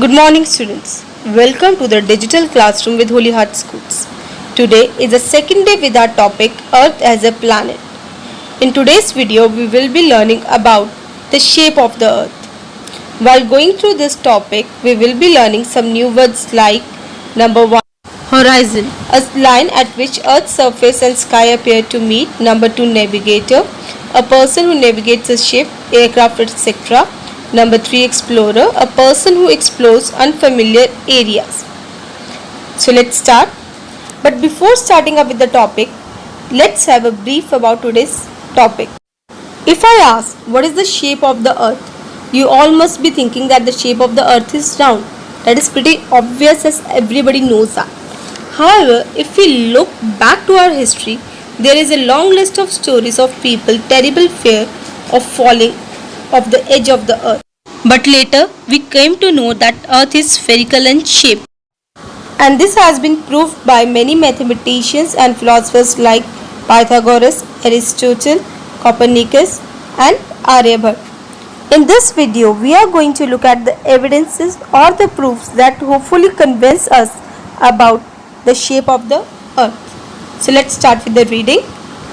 Good morning students. Welcome to the digital classroom with Holy Heart Schools. Today is the second day with our topic Earth as a planet. In today's video we will be learning about the shape of the Earth. While going through this topic we will be learning some new words like number 1 horizon, a line at which Earth's surface and sky appear to meet. Number 2 navigator, a person who navigates a ship, aircraft, etc. Number 3 explorer, a person who explores unfamiliar areas. So let's start. But before starting up with the topic, let's have a brief about today's topic. If I ask what is the shape of the earth, you all must be thinking that the shape of the earth is round. That is pretty obvious as everybody knows that. However, if we look back to our history, there is a long list of stories of people terrible fear of falling off the edge of the earth. But later we came to know that earth is spherical in shape. And this has been proved by many mathematicians and philosophers like Pythagoras, Aristotle, Copernicus and Aryabhat. In this video we are going to look at the evidences or the proofs that hopefully convince us about the shape of the earth. So let's start with the reading.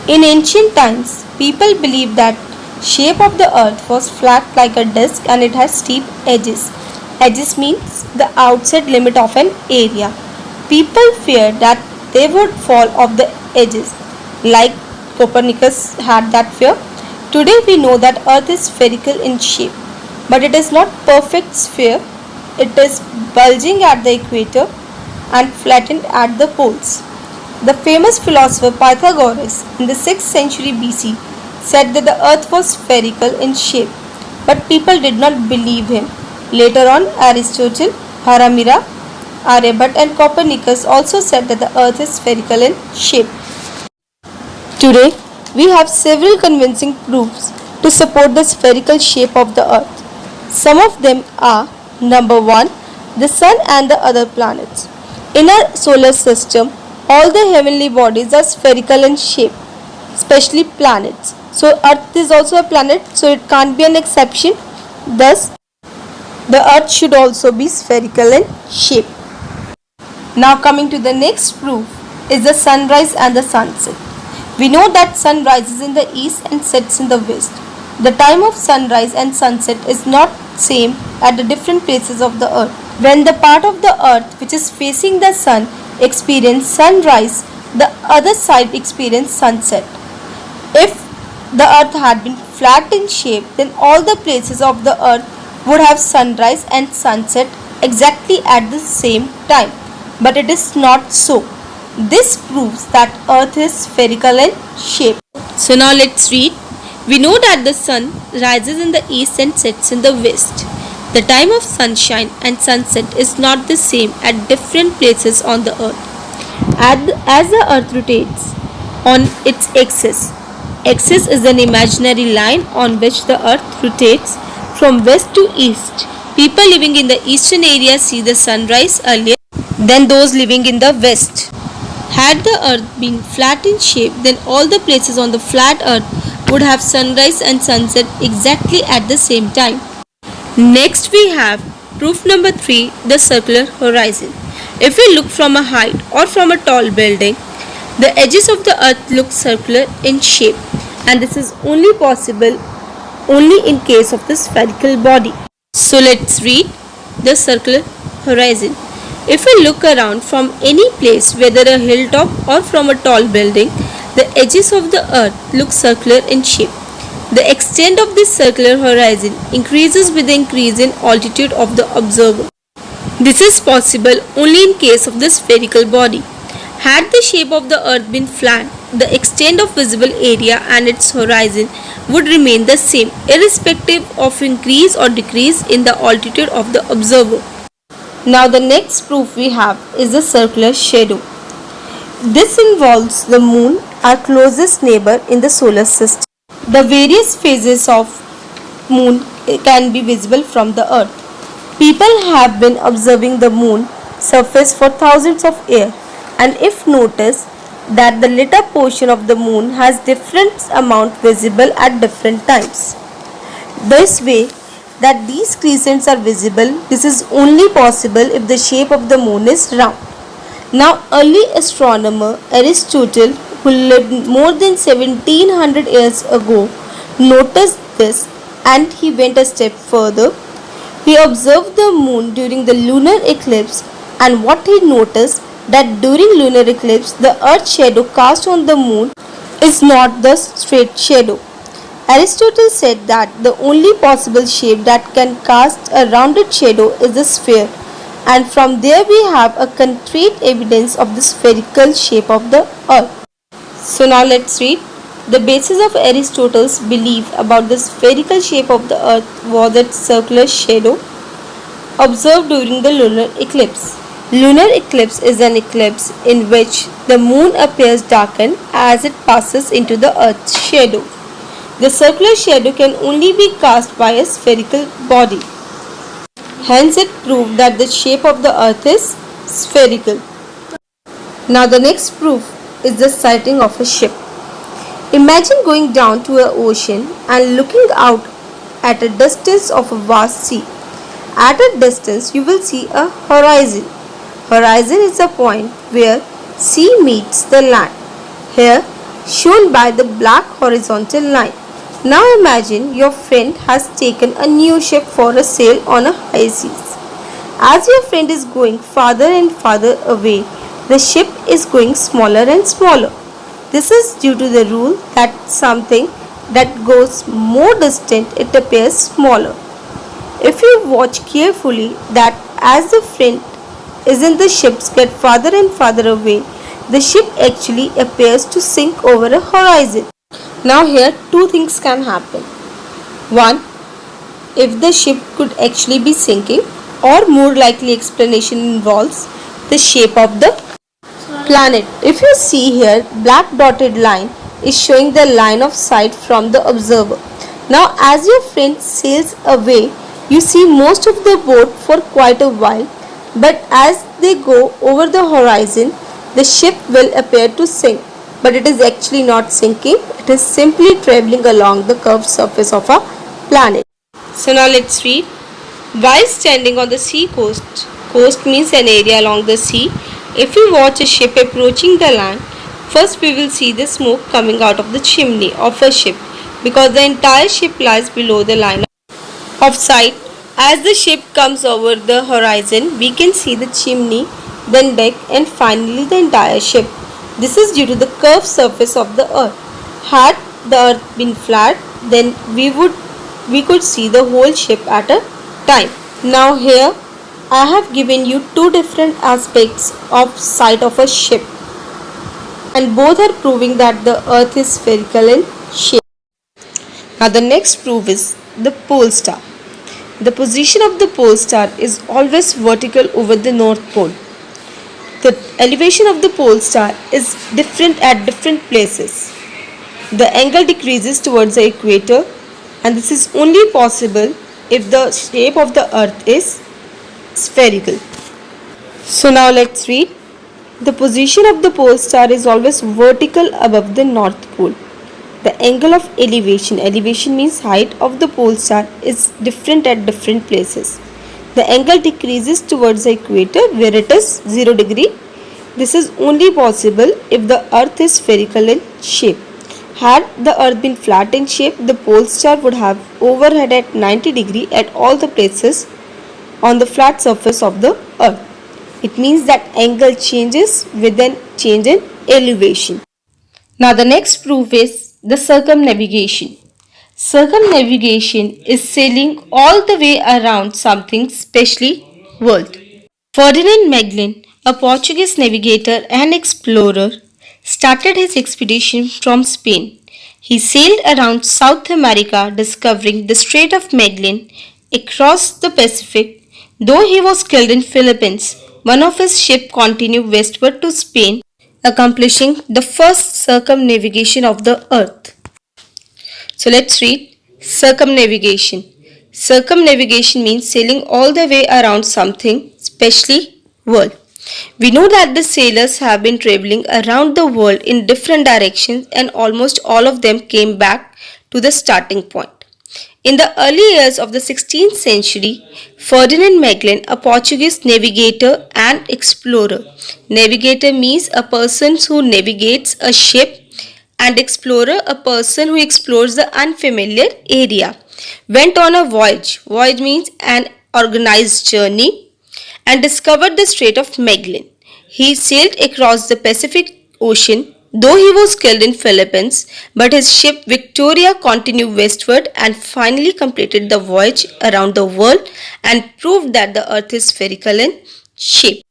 In ancient times, people believed that shape of the earth was flat like a disc and it has steep edges. Edges means the outside limit of an area. People feared that they would fall off the edges, like Copernicus had that fear. Today we know that earth is spherical in shape, but it is not perfect sphere. It is bulging at the equator and flattened at the poles. The famous philosopher Pythagoras in the 6th century BC said that the earth was spherical in shape, but people did not believe him. Later on, Aristotle, Haramira, Aryabhat and Copernicus also said that the earth is spherical in shape. Today, we have several convincing proofs to support the spherical shape of the earth. Some of them are: number 1, the sun and the other planets. In our solar system, all the heavenly bodies are spherical in shape, especially planets. So earth is also a planet, so it can't be an exception. Thus, the earth should also be spherical in shape. Now coming to the next proof is the sunrise and the sunset. We know that sun rises in the east and sets in the west. The time of sunrise and sunset is not same at the different places of the earth. When the part of the earth which is facing the sun experience sunrise, the other side experience sunset. If the earth had been flat in shape, then all the places of the earth would have sunrise and sunset exactly at the same time. But it is not so. This proves that earth is spherical in shape. So now let's read. We know that the sun rises in the east and sets in the west. The time of sunshine and sunset is not the same at different places on the earth. As the earth rotates on its axis, axis is an imaginary line on which the earth rotates from west to east. People living in the eastern area see the sunrise earlier than those living in the west. Had the earth been flat in shape, then all the places on the flat earth would have sunrise and sunset exactly at the same time. Next we have proof number 3, the circular horizon. If we look from a height or from a tall building, the edges of the earth look circular in shape, and this is only possible only in case of the spherical body. So let's read the circular horizon. If we look around from any place, whether a hilltop or from a tall building, the edges of the earth look circular in shape. The extent of this circular horizon increases with the increase in altitude of the observer. This is possible only in case of the spherical body. Had the shape of the earth been flat, the extent of visible area and its horizon would remain the same, irrespective of increase or decrease in the altitude of the observer. Now the next proof we have is the circular shadow. This involves the moon, our closest neighbor in the solar system. The various phases of moon can be visible from the earth. People have been observing the moon surface for thousands of years, and if notice that the lit up portion of the moon has different amount visible at different times. This way that these crescents are visible. This is only possible if the shape of the moon is round. Now, early astronomer Aristotle, who lived more than 1700 years ago, noticed this, and he went a step further. He observed the moon during the lunar eclipse, and what he noticed that during lunar eclipse the earth's shadow cast on the moon is not the straight shadow. Aristotle said that the only possible shape that can cast a rounded shadow is a sphere, and from there we have a concrete evidence of the spherical shape of the earth. So now let's read. The basis of Aristotle's belief about the spherical shape of the earth was its circular shadow observed during the lunar eclipse. Lunar eclipse is an eclipse in which the moon appears darkened as it passes into the earth's shadow. The circular shadow can only be cast by a spherical body. Hence it proved that the shape of the earth is spherical. Now the next proof is the sighting of a ship. Imagine going down to an ocean and looking out at a distance of a vast sea. At a distance you will see a horizon. Horizon is a point where sea meets the land, here shown by the black horizontal line. Now imagine your friend has taken a new ship for a sail on a high seas. As your friend is going farther and farther away, the ship is going smaller and smaller. This is due to the rule that something that goes more distant, it appears smaller. If you watch carefully that as the friend is in the ships get farther and farther away, the ship actually appears to sink over a horizon. Now here two things can happen. One, if the ship could actually be sinking, or more likely explanation involves the shape of the planet. If you see here, black dotted line is showing the line of sight from the observer. Now as your friend sails away, you see most of the boat for quite a while, but as they go over the horizon, the ship will appear to sink. But it is actually not sinking, it is simply traveling along the curved surface of a planet. So now let's read. While standing on the sea coast means an area along the sea, if we watch a ship approaching the land, first we will see the smoke coming out of the chimney of a ship, because the entire ship lies below the line of sight. As the ship comes over the horizon, we can see the chimney, then deck, and finally the entire ship. This is due to the curved surface of the earth. Had the earth been flat, then we could see the whole ship at a time. Now here I have given you two different aspects of sight of a ship, and both are proving that the earth is spherical in shape. Now the next proof is the pole star. The position of the pole star is always vertical over the north pole. The elevation of the pole star is different at different places. The angle decreases towards the equator, and this is only possible if the shape of the earth is spherical. So now let's read. The position of the pole star is always vertical above the north pole. The angle of elevation means height of the pole star, is different at different places. The angle decreases towards the equator where it is 0 degree. This is only possible if the earth is spherical in shape. Had the earth been flat in shape, the pole star would have overhead at 90 degree at all the places on the flat surface of the earth. It means that angle changes with a change in elevation. Now the next proof is the circumnavigation. Circumnavigation is sailing all the way around something, especially world. Ferdinand Magellan, a Portuguese navigator and explorer, started his expedition from Spain. He sailed around South America, discovering the Strait of Magellan across the Pacific. Though he was killed in Philippines, one of his ships continued westward to Spain, accomplishing the first circumnavigation of the earth. So let's read. Circumnavigation. Circumnavigation means sailing all the way around something, especially world. We know that the sailors have been traveling around the world in different directions, and almost all of them came back to the starting point. In the early years of the 16th century, Ferdinand Magellan, a Portuguese navigator and explorer. Navigator means a person who navigates a ship, and explorer a person who explores the unfamiliar area. Went on a voyage. Voyage means an organized journey, and discovered the Strait of Magellan. He sailed across the Pacific Ocean, though he was killed in Philippines, but his ship Victoria continued westward and finally completed the voyage around the world and proved that the earth is spherical in shape.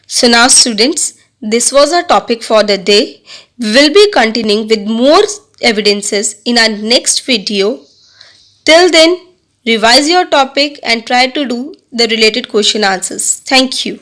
So now students, this was our topic for the day. We will be continuing with more evidences in our next video. Till then, revise your topic and try to do the related question answers. Thank you.